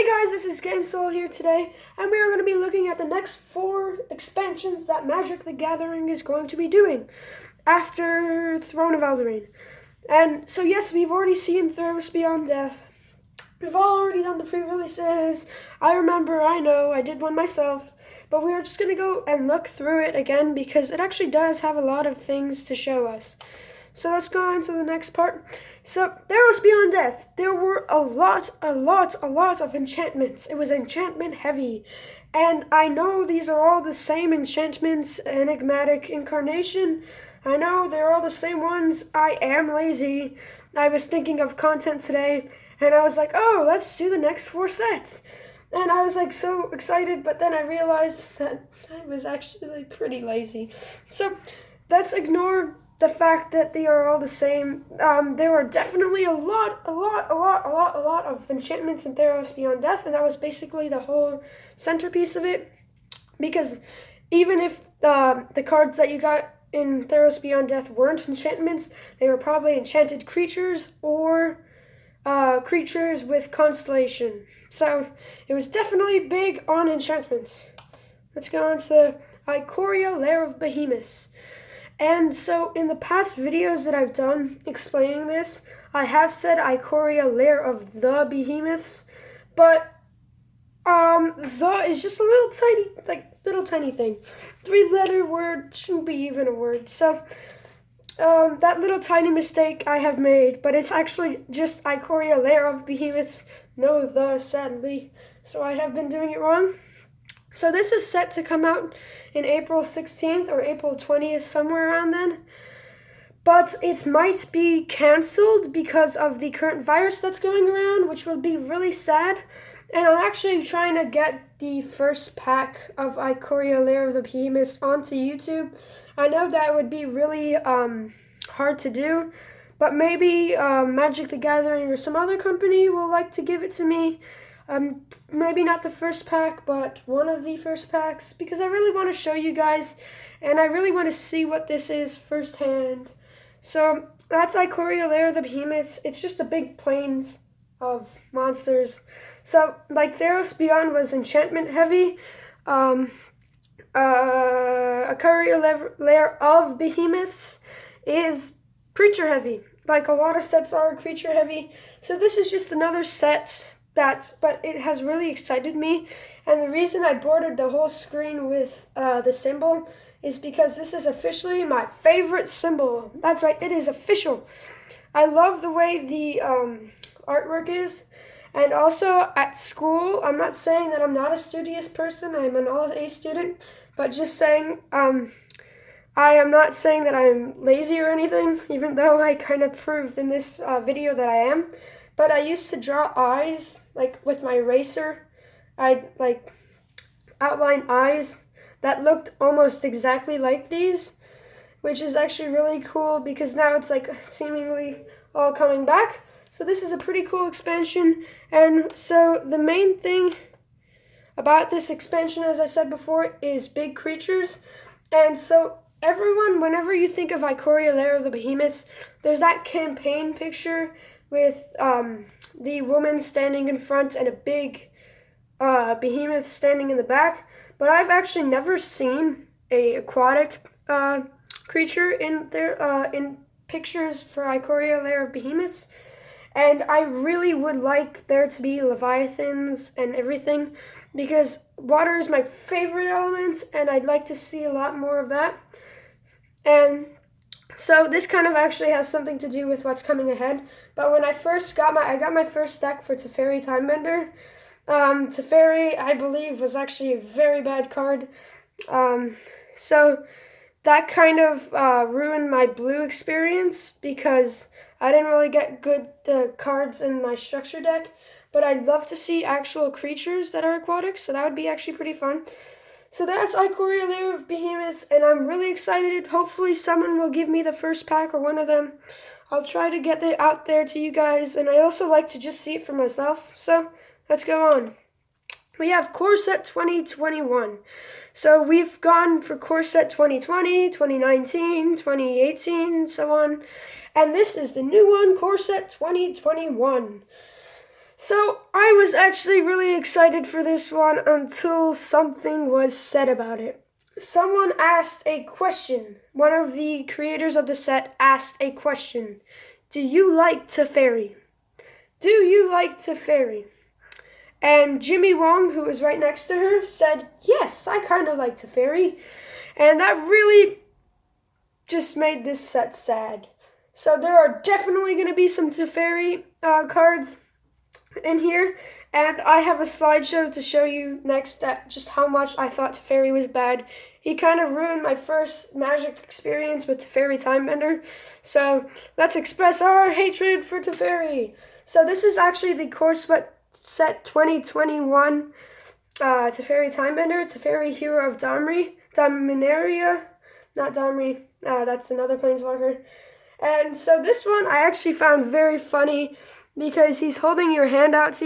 Hey guys, this is GameSoul here today, and we are going to be looking at the next 4 expansions that Magic the Gathering is going to be doing after Throne of Eldraine. And so yes, we've already seen Theros Beyond Death. We've already done the pre-releases. I know, I did one myself, but we are just going to go and look through it again because it actually does have a lot of things to show us. So let's go on to the next part. So, Theros Beyond Death. There were a lot of enchantments. It was enchantment heavy. And I know these are all the same enchantments, enigmatic incarnation. I know they're all the same ones. I am lazy. I was thinking of content today, and I was like, oh, let's do the next 4 sets. And I was like so excited, but then I realized that I was actually pretty lazy. So, let's ignore the fact that they are all the same. There were definitely a lot of enchantments in Theros Beyond Death, and that was basically the whole centerpiece of it. Because even if the cards that you got in Theros Beyond Death weren't enchantments, they were probably enchanted creatures or creatures with constellation. So it was definitely big on enchantments. Let's go on to Ikoria, Lair of Behemoths. And so in the past videos that I've done explaining this, I have said Ikoria, Lair of the Behemoths, but the is just a little tiny thing. 3-letter word shouldn't be even a word. So that little tiny mistake I have made, but it's actually just Ikoria, Lair of Behemoths, no the, sadly. So I have been doing it wrong. So this is set to come out in April 16th or April 20th, somewhere around then. But it might be canceled because of the current virus that's going around, which will be really sad. And I'm actually trying to get the first pack of Ikoria Lair of the Behemoths onto YouTube. I know that would be really hard to do, but maybe Magic the Gathering or some other company will like to give it to me. Maybe not the first pack, but one of the first packs, because I really want to show you guys, and I really want to see what this is firsthand. So that's Ikoria Lair of the Behemoths. It's just a big plains of monsters. So like Theros Beyond was enchantment heavy, Ikoria Lair of Behemoths is creature heavy. Like a lot of sets are creature heavy. So this is just another set. But it has really excited me, and the reason I bordered the whole screen with the symbol is because this is officially my favorite symbol. That's right, it is official. I love the way the artwork is, and also at school, I'm not saying that I'm not a studious person, I'm an all-A student, but just saying, I am not saying that I'm lazy or anything, even though I kind of proved in this video that I am. But I used to draw eyes, like with my eraser. I'd like outline eyes that looked almost exactly like these, which is actually really cool because now it's like seemingly all coming back. So this is a pretty cool expansion. And so the main thing about this expansion, as I said before, is big creatures. And so everyone, whenever you think of Ikoria Lair of the Behemoths, there's that campaign picture with the woman standing in front and a big behemoth standing in the back. But I've actually never seen a aquatic creature in there in pictures for Ikoria Lair of Behemoths. And I really would like there to be leviathans and everything because water is my favorite element and I'd like to see a lot more of that. And so this kind of actually has something to do with what's coming ahead. But when I first got my first deck for Teferi Timebender. Teferi, I believe, was actually a very bad card. So that kind of ruined my blue experience because I didn't really get good cards in my structure deck. But I'd love to see actual creatures that are aquatic, so that would be actually pretty fun. So that's Ikoria Lair of Behemoths, and I'm really excited. Hopefully someone will give me the first pack or one of them. I'll try to get it out there to you guys, and I also like to just see it for myself. So let's go on. We have Core Set 2021. So we've gone for Core Set 2020, 2019, 2018, so on. And this is the new one, Core Set 2021. So I was actually really excited for this one until something was said about it. Someone asked a question. One of the creators of the set asked a question. Do you like Teferi? Do you like Teferi? And Jimmy Wong, who was right next to her, said, yes, I kind of like Teferi. And that really just made this set sad. So there are definitely going to be some Teferi cards in here, and I have a slideshow to show you next that just how much I thought Teferi was bad. He kind of ruined my first Magic experience with Teferi Timebender, so let's express our hatred for Teferi. So this is actually the Core Set 2021 Teferi Timebender, Teferi Hero of Dominaria, not Domri, that's another Planeswalker. And so this one I actually found very funny because he's holding his hand out to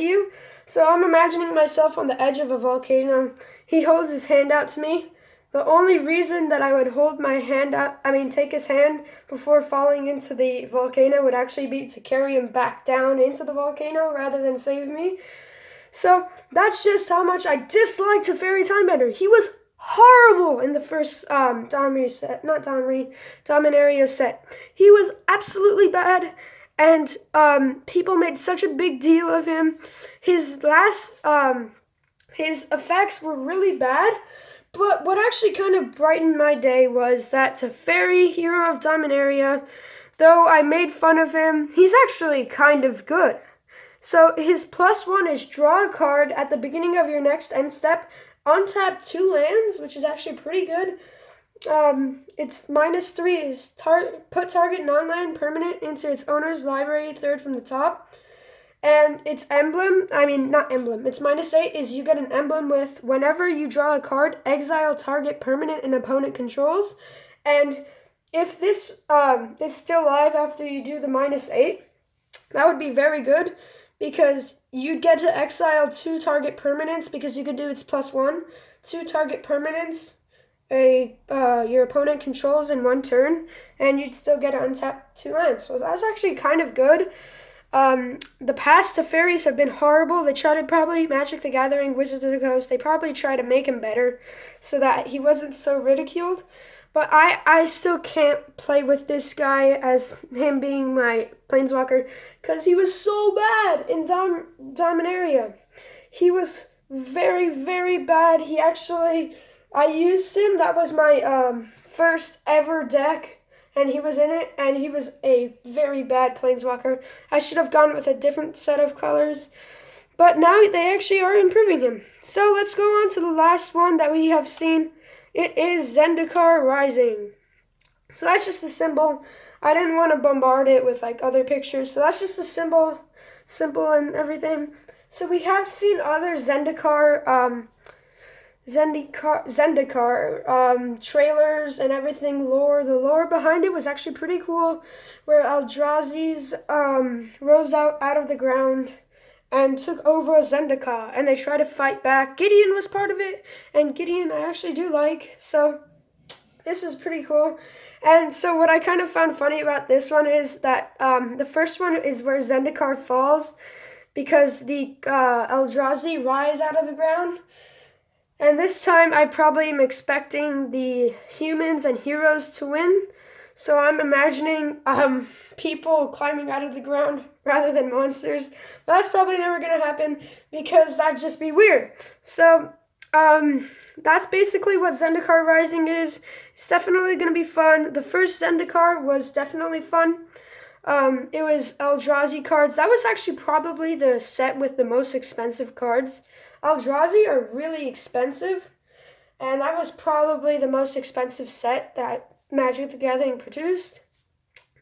you. So I'm imagining myself on the edge of a volcano. He holds his hand out to me. The only reason that I would take his hand before falling into the volcano would actually be to carry him back down into the volcano rather than save me. So that's just how much I disliked Teferi Timebender. He was horrible in the first Dominaria set. He was absolutely bad, and people made such a big deal of him. His effects were really bad, but what actually kind of brightened my day was that Teferi, Hero of Dominaria, though I made fun of him, he's actually kind of good. So his +1 is draw a card at the beginning of your next end step, untap 2 lands, which is actually pretty good. Its -3 is put target non-land permanent into its owner's library, third from the top. And its its -8 is you get an emblem with whenever you draw a card, exile target permanent an opponent controls. And if this is still live after you do the -8, that would be very good, because you'd get to exile 2 target permanents because you could do its +1, 2 target permanents your opponent controls in 1 turn, and you'd still get to untap 2 lands. So that's actually kind of good. The past Teferis have been horrible. They try to probably Magic the Gathering, Wizards of the Coast, they probably try to make him better so that he wasn't so ridiculed. But I still can't play with this guy as him being my Planeswalker because he was so bad in Dominaria. He was very, very bad. I used him. That was my first ever deck, and he was in it, and he was a very bad Planeswalker. I should have gone with a different set of colors, but now they actually are improving him. So let's go on to the last one that we have seen. It is Zendikar Rising. So that's just the symbol. I didn't want to bombard it with other pictures, so that's just the symbol and everything. So we have seen other Zendikar trailers and everything, lore. The lore behind it was actually pretty cool, where Eldrazi's rose out of the ground and took over a Zendikar, and they tried to fight back. Gideon was part of it, and Gideon I actually do like, so this was pretty cool. And so what I kind of found funny about this one is that the first one is where Zendikar falls because the Eldrazi rise out of the ground. And this time I probably am expecting the humans and heroes to win. So I'm imagining people climbing out of the ground rather than monsters. But that's probably never going to happen because that'd just be weird. So that's basically what Zendikar Rising is. It's definitely going to be fun. The first Zendikar was definitely fun. It was Eldrazi cards. That was actually probably the set with the most expensive cards. Eldrazi are really expensive, and that was probably the most expensive set that Magic the Gathering produced.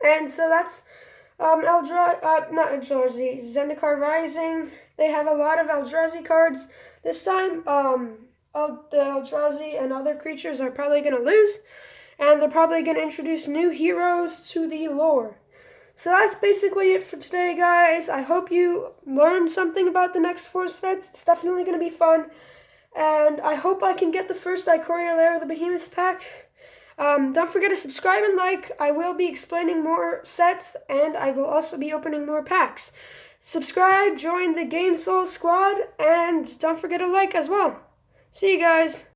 And so that's Zendikar Rising. They have a lot of Eldrazi cards. This time, the Eldrazi and other creatures are probably going to lose, and they're probably going to introduce new heroes to the lore. So that's basically it for today, guys. I hope you learned something about the next 4 sets. It's definitely going to be fun. And I hope I can get the first Ikoria Lair of the Behemoths pack. Don't forget to subscribe and like. I will be explaining more sets, and I will also be opening more packs. Subscribe, join the Game Soul squad, and don't forget to like as well. See you guys.